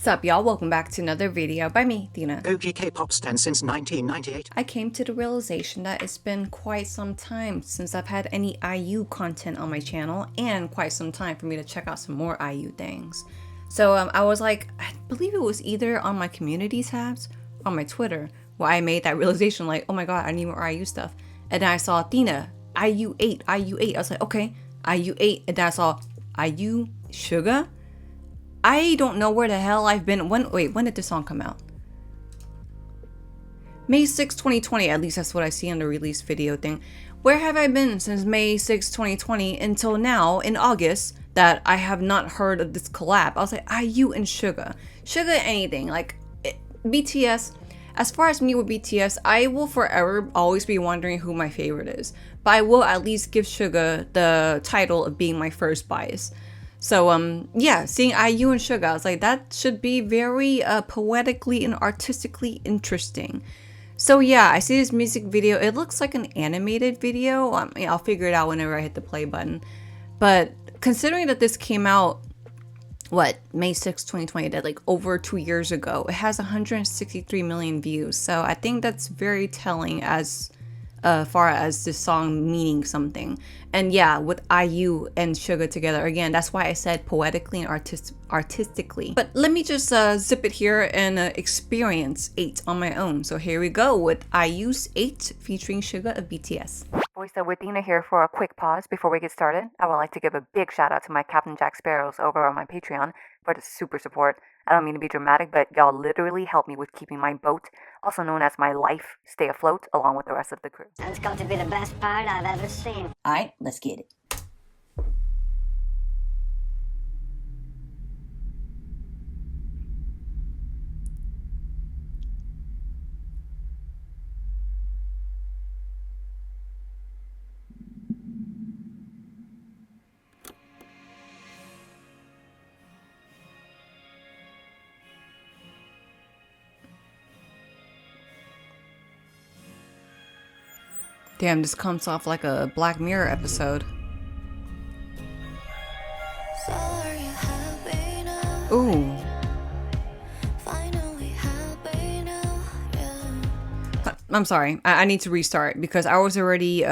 Sup y'all, welcome back to another video by me, Thina. OG K-pop stan since 1998. I came to the realization that it's been quite some time since I've had any IU content on my channel, and quite some time for me to check out some more IU things. So I was like, I believe it was either on my community tabs or on my Twitter where I made that realization like, oh my god, I need more IU stuff. And then I saw THINA, IU8. I was like, okay, IU8. And then I saw IU SUGA. I don't know where the hell I've been. When did this song come out? May 6, 2020. At least that's what I see on the release video thing. Where have I been since May 6, 2020 until now in August that I have not heard of this collab? I was like, IU and SUGA. SUGA anything. Like, BTS. As far as me with BTS, I will forever always be wondering who my favorite is. But I will at least give SUGA the title of being my first bias. So, yeah, seeing IU and SUGA, I was like, that should be very poetically and artistically interesting. So, yeah, I see this music video. It looks like an animated video. I'll figure it out whenever I hit the play button. But considering that this came out, May 6, 2020, that like over 2 years ago, it has 163 million views. So I think that's very telling as far as this song meaning something. And yeah, with IU and SUGA together, again, that's why I said poetically and artistically. But let me just zip it here and experience 8 on my own. So here we go with IU's 8 featuring SUGA of BTS. Voiceover with Thina here for a quick pause before we get started. I would like to give a big shout out to my Captain Jack Sparrows over on my Patreon for the super support. I don't mean to be dramatic, but y'all literally help me with keeping my boat, also known as my life, stay afloat along with the rest of the crew. It's got to be the best part I've ever seen. Alright, let's get it. Damn, this comes off like a Black Mirror episode. Ooh. I'm sorry. I need to restart because I was already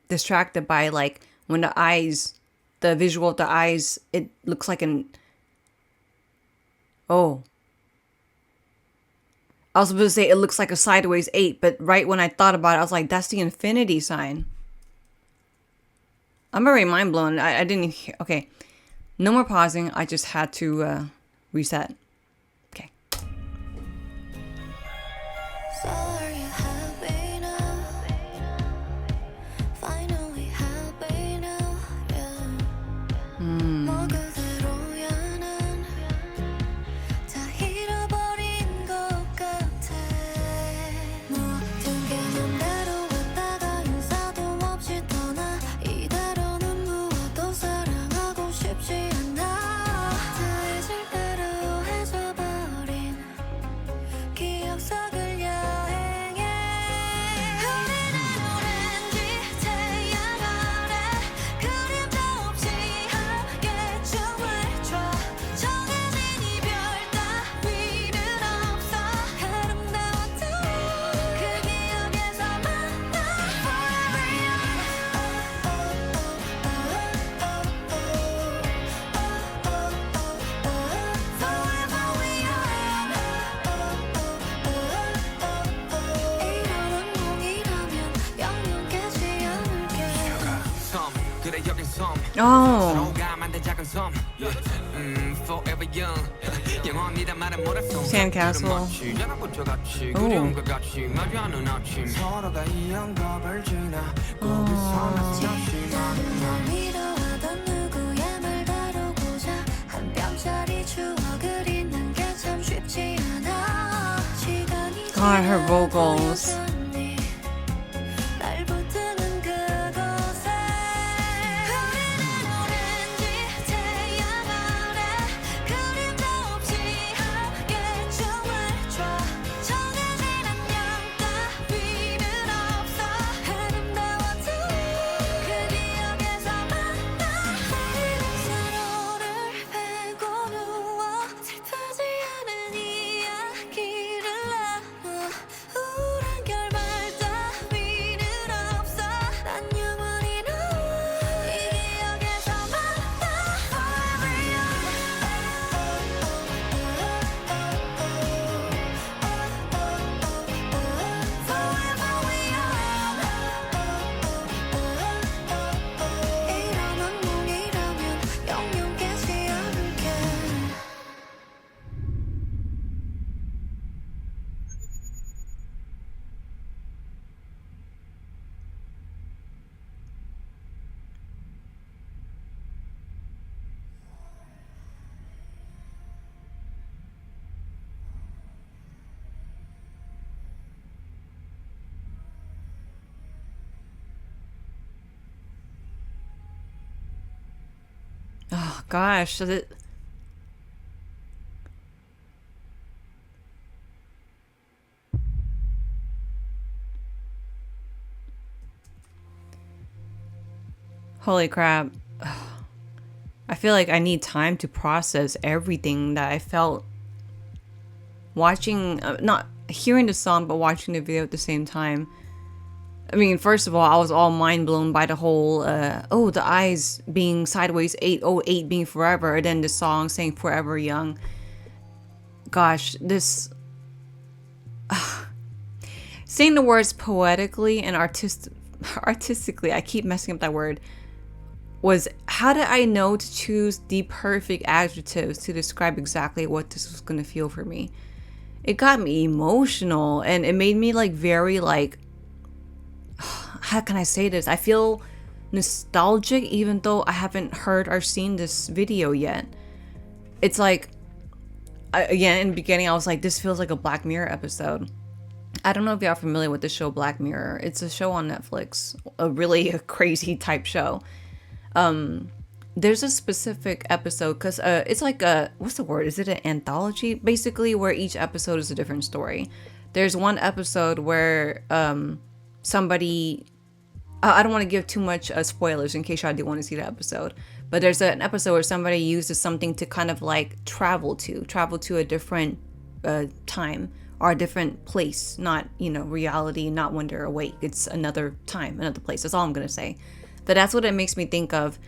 distracted by like when the eyes, the visual of the eyes, it looks like an... Oh. I was supposed to say it looks like a sideways 8, but right when I thought about it, I was like, that's the infinity sign. I'm very mind blown. I didn't even hear. Okay. No more pausing. I just had to reset. Okay. Oh. Sandcastle. God, her vocals. gosh. Holy crap. I feel like I need time to process everything that I felt watching, not hearing the song, but watching the video at the same time. I mean, first of all, I was all mind blown by the whole, the eyes being sideways, 808 being forever, and then the song saying forever young. Gosh, this... saying the words poetically and artistically, I keep messing up that word, was how did I know to choose the perfect adjectives to describe exactly what this was going to feel for me? It got me emotional, and it made me like very like, how can I say this? I feel nostalgic even though I haven't heard or seen this video yet. It's like, again, in the beginning I was like, this feels like a Black Mirror episode. I don't know if y'all are familiar with the show Black Mirror. It's a show on Netflix, a really crazy type show. There's a specific episode because it's like a, what's the word? Is it an anthology? Basically, where each episode is a different story. There's one episode where somebody, I don't want to give too much spoilers in case y'all do want to see the episode, but there's an episode where somebody uses something to kind of like travel to a different time or a different place, not, reality, not when they're awake. It's another time, another place. That's all I'm gonna say. But that's what it makes me think of.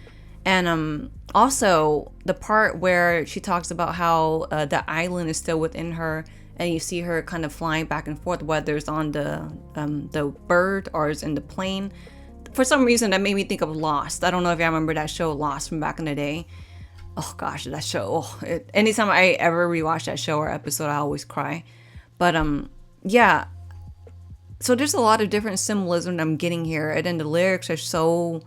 And also the part where she talks about how the island is still within her, and you see her kind of flying back and forth, whether it's on the bird or it's in the plane. For some reason, that made me think of Lost. I don't know if y'all remember that show Lost from back in the day. Oh gosh, that show. Anytime I ever rewatch that show or episode, I always cry. But yeah. So there's a lot of different symbolism I'm getting here, and then the lyrics are so.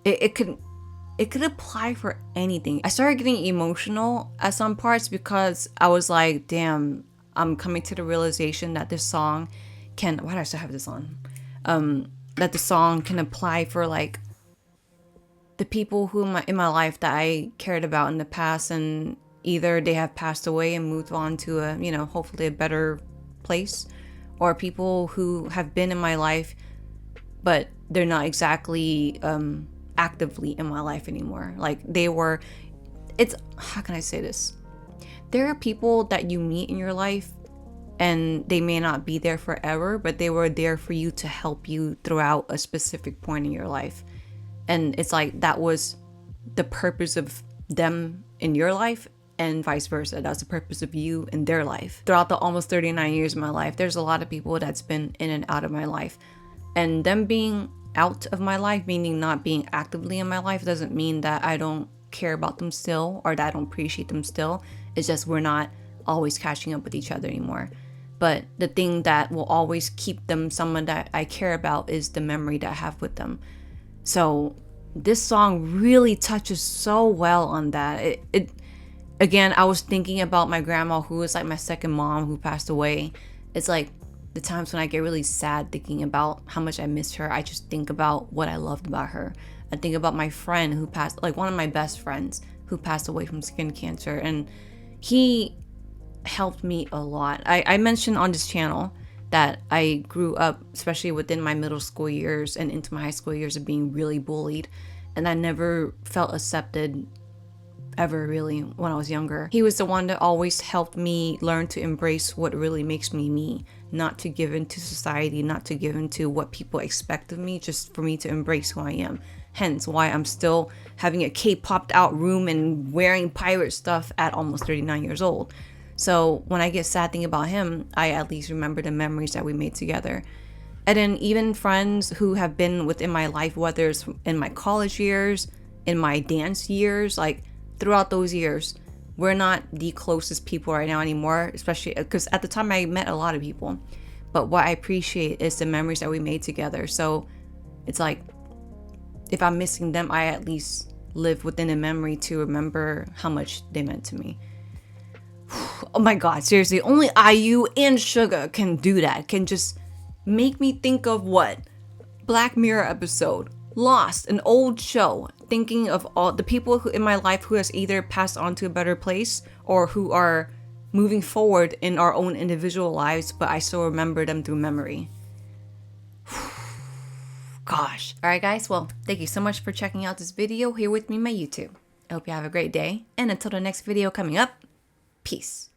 It could apply for anything. I started getting emotional at some parts because I was like, damn, I'm coming to the realization that this song can. Why do I still have this on? That the song can apply for like the people who in my life that I cared about in the past, and either they have passed away and moved on to a, hopefully a better place, or people who have been in my life, but they're not exactly actively in my life anymore. Like how can I say this? There are people that you meet in your life and they may not be there forever, but they were there for you to help you throughout a specific point in your life. And it's like that was the purpose of them in your life, and vice versa. That's the purpose of you in their life. Throughout the almost 39 years of my life, there's a lot of people that's been in and out of my life. And them being out of my life, meaning not being actively in my life, doesn't mean that I don't care about them still or that I don't appreciate them still. It's just we're not always catching up with each other anymore. But the thing that will always keep them someone that I care about is the memory that I have with them. So this song really touches so well on that. It again, I was thinking about my grandma, who is like my second mom, who passed away. It's like the times when I get really sad thinking about how much I missed her, I just think about what I loved about her. I think about my friend who passed, like one of my best friends who passed away from skin cancer, and he helped me a lot. I mentioned on this channel that I grew up, especially within my middle school years and into my high school years, of being really bullied, and I never felt accepted ever really when I was younger. He was the one that always helped me learn to embrace what really makes me me, not to give into society, not to give into what people expect of me, just for me to embrace who I am. Hence why I'm still having a K-popped out room and wearing pirate stuff at almost 39 years old. So when I get sad thinking about him, I at least remember the memories that we made together. And then even friends who have been within my life, whether it's in my college years, in my dance years, like throughout those years, we're not the closest people right now anymore, especially because at the time I met a lot of people. But what I appreciate is the memories that we made together. So it's like, if I'm missing them, I at least live within a memory to remember how much they meant to me. Oh my God, seriously, only IU and SUGA can do that. Can just make me think of what? Black Mirror episode, Lost, an old show. thinking of all the people who in my life who has either passed on to a better place or who are moving forward in our own individual lives, but I still remember them through memory. Gosh. All right, guys. Well, thank you so much for checking out this video here with me on my YouTube. I hope you have a great day. And until the next video coming up, peace.